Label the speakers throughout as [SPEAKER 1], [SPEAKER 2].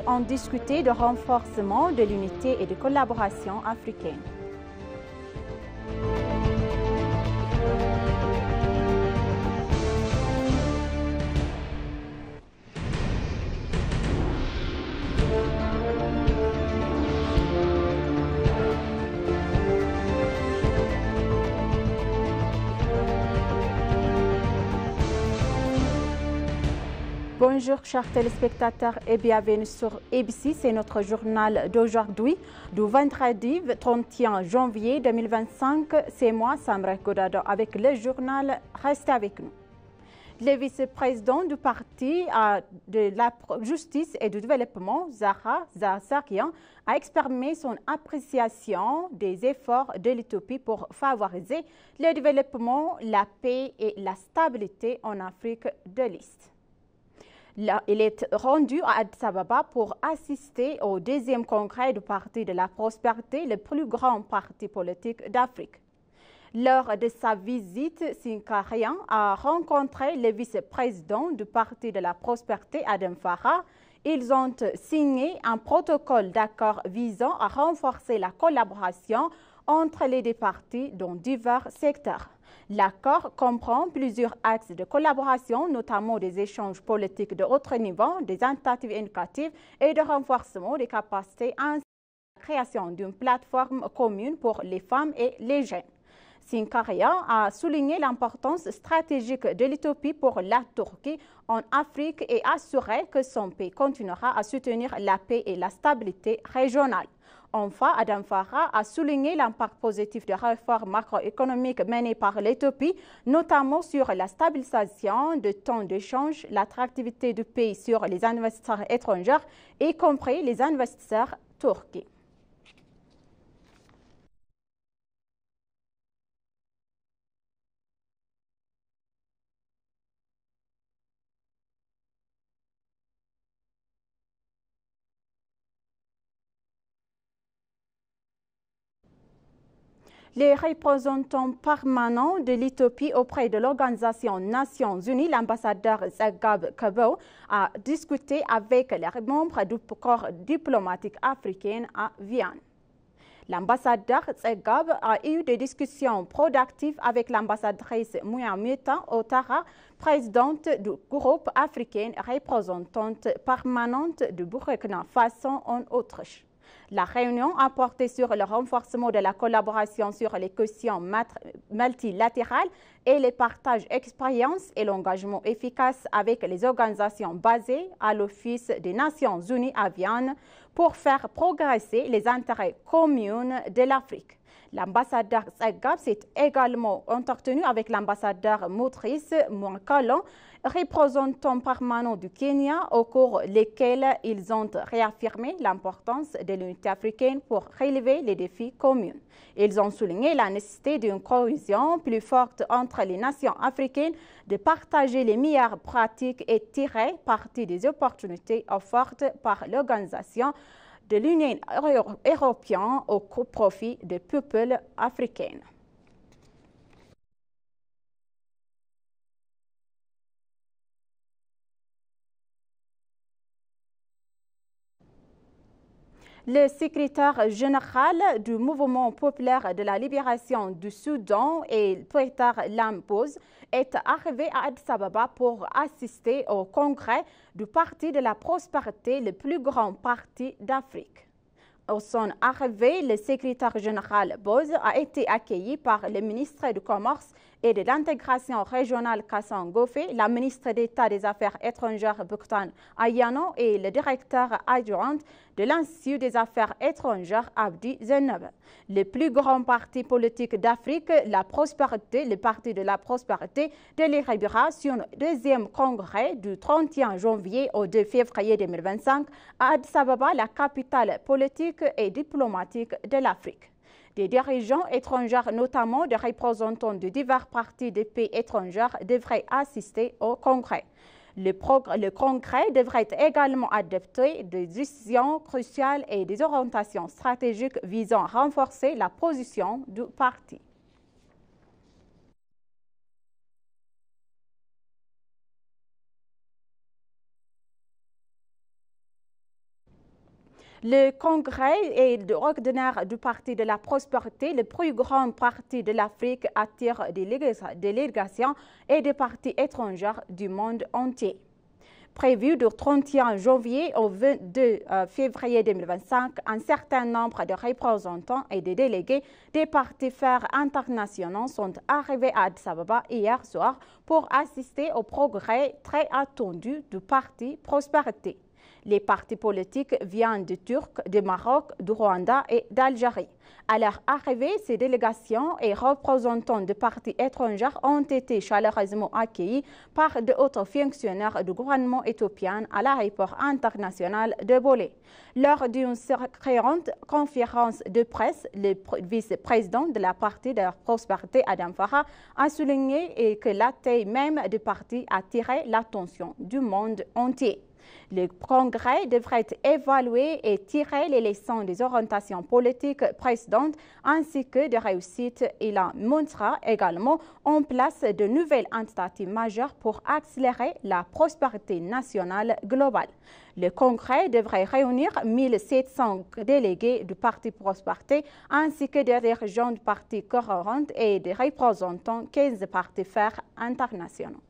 [SPEAKER 1] ont discuté de renforcement de l'unité et de collaboration africaine. Bonjour chers téléspectateurs et bienvenue sur ABC, c'est notre journal d'aujourd'hui, du vendredi 31 janvier 2025. C'est moi, Samra Godado, avec le journal. Restez avec nous. Le vice-président du parti de la justice et du développement, Zahra Zahzarian, a exprimé son appréciation des efforts de l'Éthiopie pour favoriser le développement, la paix et la stabilité en Afrique de l'Est. Il est rendu à Addis Ababa pour assister au deuxième congrès du Parti de la Prospérité, le plus grand parti politique d'Afrique. Lors de sa visite, Sinkarian a rencontré le vice-président du Parti de la Prospérité, Adam Farah. Ils ont signé un protocole d'accord visant à renforcer la collaboration entre les deux partis dans divers secteurs. L'accord comprend plusieurs axes de collaboration, notamment des échanges politiques de haut niveau, des tentatives éducatives et de renforcement des capacités, ainsi que la création d'une plateforme commune pour les femmes et les jeunes. Sinkarian a souligné l'importance stratégique de l'Éthiopie pour la Turquie en Afrique et assuré que son pays continuera à soutenir la paix et la stabilité régionale. Enfin, Adam Farah a souligné l'impact positif des réformes macroéconomiques menées par l'Éthiopie, notamment sur la stabilisation de taux d'échange, l'attractivité du pays sur les investisseurs étrangers, y compris les investisseurs turcs. Les représentants permanents de l'Éthiopie auprès de l'Organisation des Nations Unies, l'ambassadeur Zegab Kabo, a discuté avec les membres du corps diplomatique africain à Vienne. L'ambassadeur Zegab a eu des discussions productives avec l'ambassadrice Mouameta Ouattara, présidente du groupe africain représentante permanente du Burkina Faso en Autriche. La réunion a porté sur le renforcement de la collaboration sur les questions multilatérales et le partage d'expériences et l'engagement efficace avec les organisations basées à l'Office des Nations Unies à Vienne pour faire progresser les intérêts communs de l'Afrique. L'ambassadeur Zegab s'est également entretenu avec l'ambassadeur Maurice Mouakala, représentant permanent du Kenya, au cours desquels ils ont réaffirmé l'importance de l'unité africaine pour relever les défis communs. Ils ont souligné la nécessité d'une cohésion plus forte entre les nations africaines, de partager les meilleures pratiques et tirer parti des opportunités offertes par l'organisation de l'Union européenne au profit des peuples africains. Le secrétaire général du Mouvement populaire de la libération du Soudan et Peter Lambouz est arrivé à Addis Ababa pour assister au congrès du Parti de la Prospérité, le plus grand parti d'Afrique. À son arrivée, le secrétaire général Boz a été accueilli par le ministre du Commerce et de l'intégration régionale Kassan Gofé, la ministre d'État des Affaires étrangères Buktan Ayano et le directeur adjoint de l'Institut des Affaires étrangères Abdi Zenab. Le plus grand parti politique d'Afrique, la Prospérité, le Parti de la Prospérité, délibérera sur le deuxième congrès du 31 janvier au 2 février 2025 à Addis Ababa, la capitale politique et diplomatique de l'Afrique. Des dirigeants étrangers, notamment des représentants de divers partis des pays étrangers, devraient assister au congrès. Le congrès devrait également adopter des décisions cruciales et des orientations stratégiques visant à renforcer la position du parti. Le Congrès ordinaire du Parti de la Prospérité, le plus grand parti de l'Afrique, attire des délégations et des partis étrangers du monde entier. Prévu du 31 janvier au 22 février 2025, un certain nombre de représentants et de délégués des partis phares internationaux sont arrivés à Addis Ababa hier soir pour assister au progrès très attendu du Parti Prospérité. Les partis politiques viennent du Turc, du Maroc, du Rwanda et d'Algérie. À leur arrivée, ces délégations et représentants de partis étrangers ont été chaleureusement accueillis par de hauts fonctionnaires du gouvernement éthiopien à l'aéroport international de Bolé. Lors d'une récurrente conférence de presse, le vice-président de la Parti de la Prospérité, Adam Farah, a souligné que la taille même du parti a attiré l'attention du monde entier. Le Congrès devrait évaluer et tirer les leçons des orientations politiques précédentes ainsi que des réussites. Il en montrera également en place de nouvelles initiatives majeures pour accélérer la prospérité nationale globale. Le Congrès devrait réunir 1700 délégués du Parti Prospérité ainsi que des dirigeants du Parti cohérent et des représentants 15 partis phares internationaux.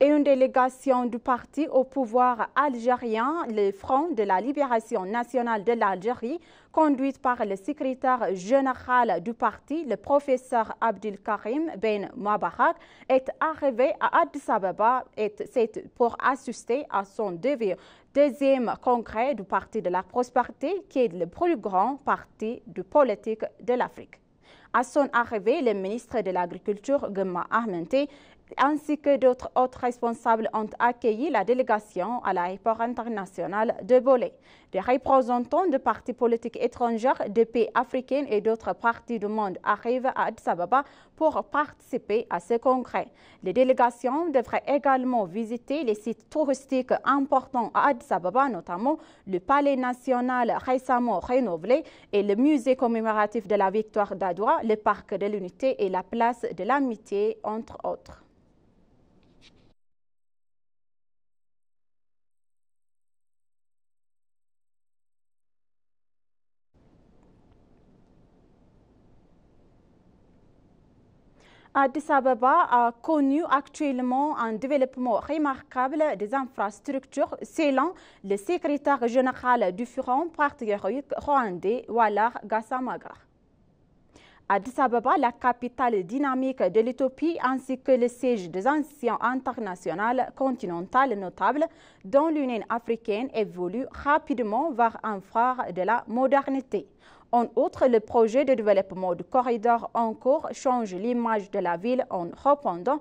[SPEAKER 1] Et une délégation du parti au pouvoir algérien, le Front de la Libération nationale de l'Algérie, conduite par le secrétaire général du parti, le professeur Abdelkarim Ben Mabarak, est arrivé à Addis Ababa pour assister à son deuxième congrès du Parti de la Prospérité, qui est le plus grand parti de politique de l'Afrique. À son arrivée, le ministre de l'Agriculture, Gemma Ahmenti, ainsi que d'autres autres responsables ont accueilli la délégation à l'aéroport international de Bolé. Des représentants de partis politiques étrangers, de pays africains et d'autres parties du monde arrivent à Addis Ababa pour participer à ce congrès. Les délégations devraient également visiter les sites touristiques importants à Addis Ababa, notamment le Palais national récemment rénové et le musée commémoratif de la victoire d'Adwa, le parc de l'Unité et la place de l'Amitié, entre autres. Addis Ababa a connu actuellement un développement remarquable des infrastructures selon le secrétaire général du Front patriotique rwandais, Walter Gassamaga. Addis Ababa, la capitale dynamique de l'Éthiopie, ainsi que le siège des institutions internationales continentales notables dont l'Union africaine évolue rapidement vers un phare de la modernité. En outre, le projet de développement du corridor en cours change l'image de la ville en répondant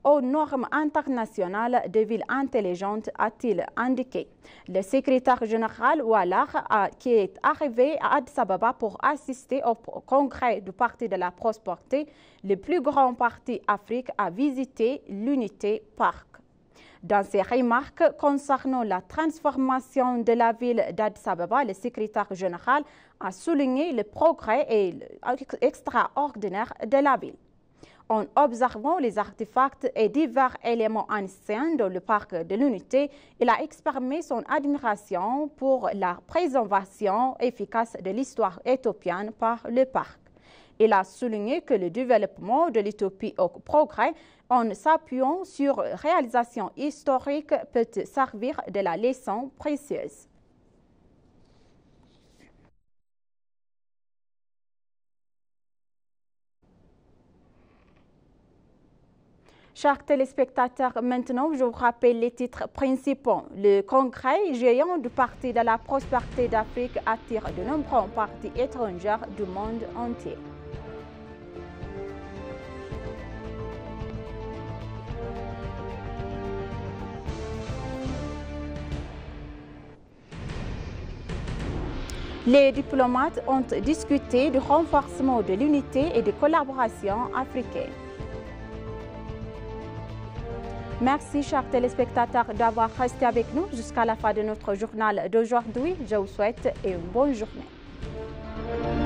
[SPEAKER 1] aux normes internationales de villes intelligentes, a-t-il indiqué. Le secrétaire général Walter, qui est arrivé à Addis Ababa pour assister au congrès du Parti de la Prospérité, le plus grand parti Afrique, a visité l'Unité Park. Dans ses remarques concernant la transformation de la ville d'Addis Ababa, le secrétaire général a souligné le progrès extraordinaire de la ville. En observant les artefacts et divers éléments anciens dans le parc de l'Unité, il a exprimé son admiration pour la préservation efficace de l'histoire éthiopienne par le parc. Il a souligné que le développement de l'Éthiopie au progrès, en s'appuyant sur réalisations historiques, peut servir de la leçon précieuse. Chers téléspectateurs, maintenant je vous rappelle les titres principaux. Le congrès géant du Parti de la Prospérité d'Afrique attire de nombreux partis étrangers du monde entier. Les diplomates ont discuté du renforcement de l'unité et de collaboration africaine. Merci, chers téléspectateurs, d'avoir resté avec nous jusqu'à la fin de notre journal d'aujourd'hui. Je vous souhaite une bonne journée. Sénégal.